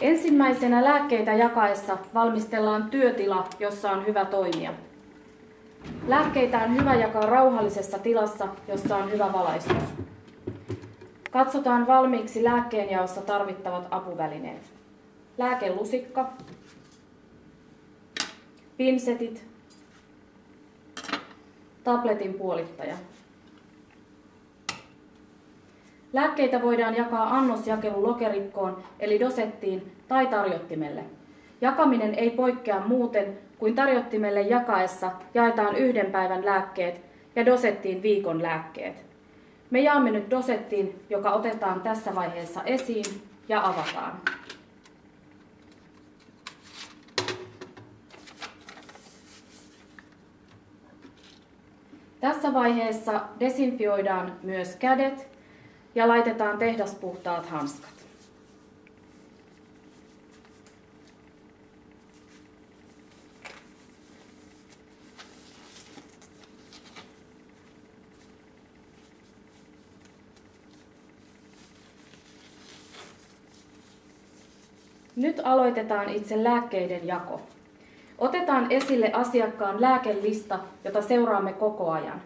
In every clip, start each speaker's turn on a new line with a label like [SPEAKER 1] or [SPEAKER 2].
[SPEAKER 1] Ensimmäisenä lääkkeitä jakaessa valmistellaan työtila, jossa on hyvä toimia. Lääkkeitä on hyvä jakaa rauhallisessa tilassa, jossa on hyvä valaistus. Katsotaan valmiiksi lääkkeenjaossa tarvittavat apuvälineet. Lääkelusikka, pinsetit, tabletin puolittaja. Lääkkeitä voidaan jakaa annosjakelulokerikkoon eli dosettiin tai tarjottimelle. Jakaminen ei poikkea muuten kuin tarjottimelle jakaessa jaetaan 1 päivän lääkkeet ja dosettiin viikon lääkkeet. Me jaamme nyt dosettiin, joka otetaan tässä vaiheessa esiin ja avataan. Tässä vaiheessa desinfioidaan myös kädet ja laitetaan tehdaspuhtaat hanskat. Nyt aloitetaan itse lääkkeiden jako. Otetaan esille asiakkaan lääkelista, jota seuraamme koko ajan.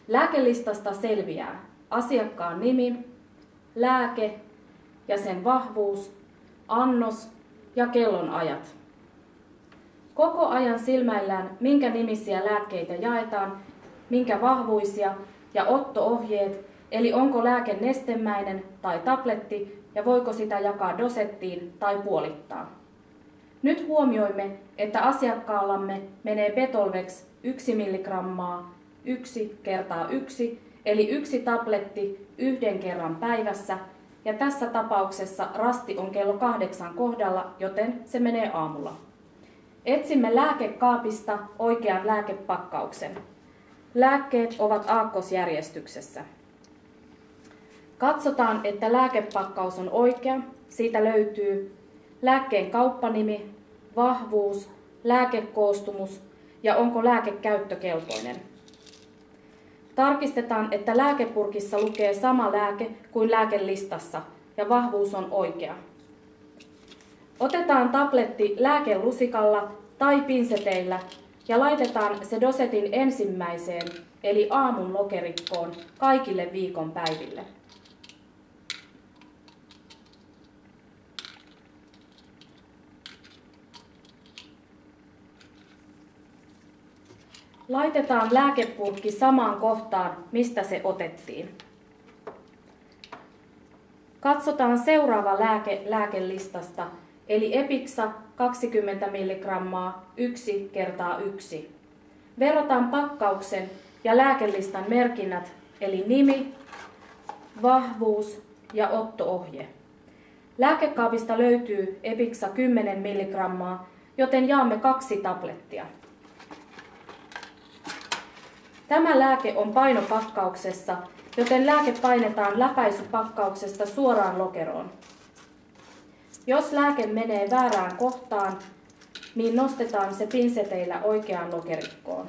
[SPEAKER 1] Lääkelistasta selviää asiakkaan nimi, lääke ja sen vahvuus, annos ja kellonajat. Koko ajan silmäillään, minkä nimisiä lääkkeitä jaetaan, minkä vahvuisia ja otto-ohjeet, eli onko lääke nestemäinen tai tabletti ja voiko sitä jakaa dosettiin tai puolittaa. Nyt huomioimme, että asiakkaallamme menee Betolvex 1 mg 1 × 1, eli 1 tabletti 1 kerran päivässä, ja tässä tapauksessa rasti on kello 8 kohdalla, joten se menee aamulla. Etsimme lääkekaapista oikean lääkepakkauksen. Lääkkeet ovat aakkosjärjestyksessä. Katsotaan, että lääkepakkaus on oikea. Siitä löytyy lääkkeen kauppanimi, vahvuus, lääkekoostumus ja onko lääke käyttökelpoinen. Tarkistetaan, että lääkepurkissa lukee sama lääke kuin lääkelistassa ja vahvuus on oikea. Otetaan tabletti lääkelusikalla tai pinseteillä ja laitetaan se dosetin ensimmäiseen eli aamun lokerikkoon kaikille viikon päiville. Laitetaan lääkepurkki samaan kohtaan, mistä se otettiin. Katsotaan seuraava lääke lääkelistasta, eli Epixa 20 mg 1 × 1. Verrataan pakkauksen ja lääkelistan merkinnät, eli nimi, vahvuus ja otto-ohje. Lääkekaapista löytyy Epixa 10 mg, joten jaamme 2 tablettia. Tämä lääke on painopakkauksessa, joten lääke painetaan läpäisypakkauksesta suoraan lokeroon. Jos lääke menee väärään kohtaan, niin nostetaan se pinseteillä oikeaan lokerikkoon.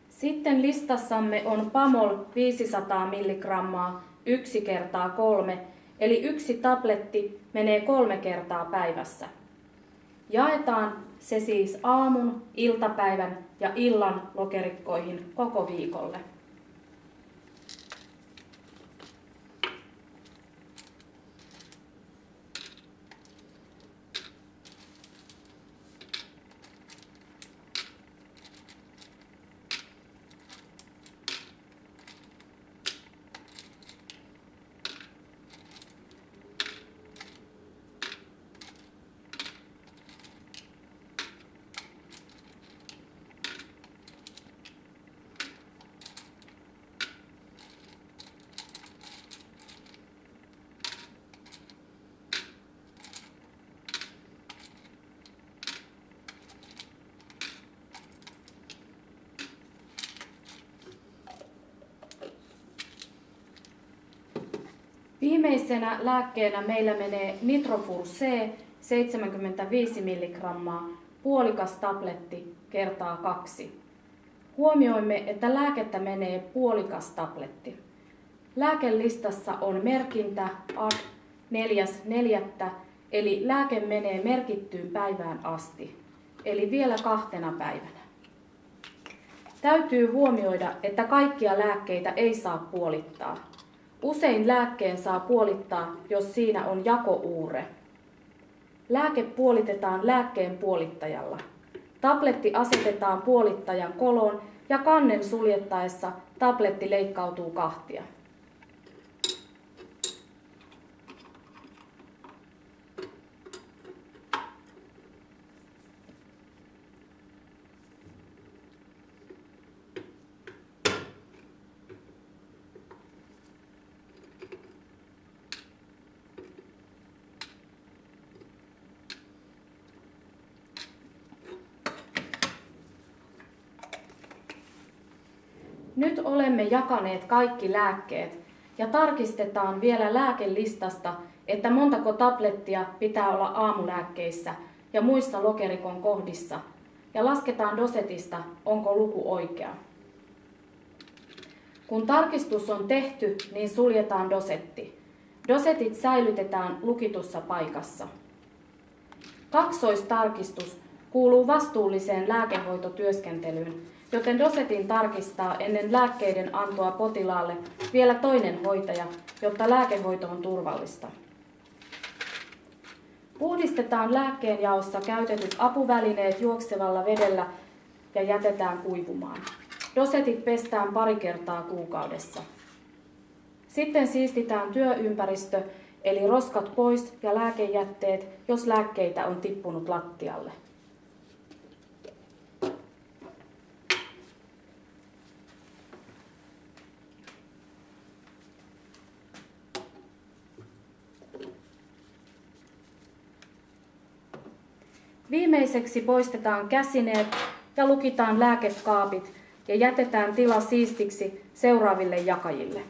[SPEAKER 1] Sitten listassamme on Pamol 500 mg 1 × 3, eli 1 tabletti menee 3 kertaa päivässä. Jaetaan se siis aamun, iltapäivän ja illan lokerikkoihin koko viikolle. Viimeisenä lääkkeenä meillä menee Nitrofur C 75 mg, puolikas tabletti kertaa 2. Huomioimme, että lääkettä menee puolikas tabletti. Lääkelistassa on merkintä AD 4.4. eli lääke menee merkittyyn päivään asti, eli vielä 2 päivänä. Täytyy huomioida, että kaikkia lääkkeitä ei saa puolittaa. Usein lääkkeen saa puolittaa, jos siinä on jakouure. Lääke puolitetaan lääkkeen puolittajalla. Tabletti asetetaan puolittajan koloon ja kannen suljettaessa tabletti leikkautuu 2. Nyt olemme jakaneet kaikki lääkkeet ja tarkistetaan vielä lääkelistasta, että montako tablettia pitää olla aamulääkkeissä ja muissa lokerikon kohdissa ja lasketaan dosetista, onko luku oikea. Kun tarkistus on tehty, niin suljetaan dosetti. Dosetit säilytetään lukitussa paikassa. Kaksoistarkistus kuuluu vastuulliseen lääkehoitotyöskentelyyn, joten dosetin tarkistaa ennen lääkkeiden antoa potilaalle vielä toinen hoitaja, jotta lääkehoito on turvallista. Puhdistetaan lääkkeenjaossa käytetyt apuvälineet juoksevalla vedellä ja jätetään kuivumaan. Dosetit pestään 2 kertaa kuukaudessa. Sitten siistitään työympäristö, eli roskat pois ja lääkejätteet, jos lääkkeitä on tippunut lattialle. Viimeiseksi poistetaan käsineet ja lukitaan lääkekaapit ja jätetään tila siistiksi seuraaville jakajille.